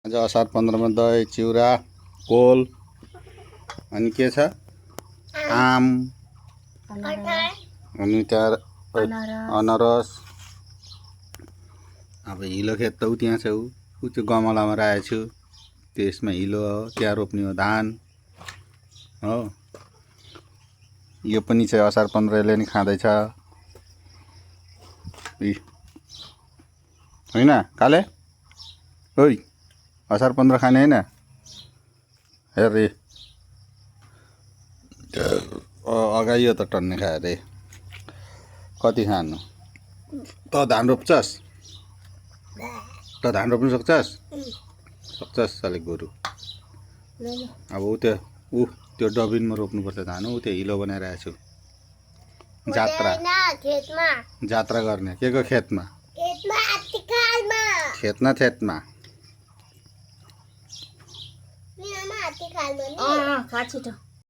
आज असार 15 में दही चिउरा कोल अनि के छ आम अनि त्यहाँ अनरस। अब हिलो खेत त त्यहाँ छ उ त्यो गमलामा राखेको छु त्यसमा हिलो हो त्यहाँ रोप्ने हो धान हो। यो पनि चाहिँ असार 15 ले नि खाँदैछ हैन काले ओइ असार 15 खाने हैन हेरे अगाइयो त टन्ने खायो रे कति खानु त धान रोप्छस् त धान रोप्नु सक्छस् साले गोरु। अब त्यो डबिनमा रोप्नुपर्छ धान त्यो हिलो बनाइरहेको छु जात्रा गर्ने के को खेतमा खेतमा खा छिटो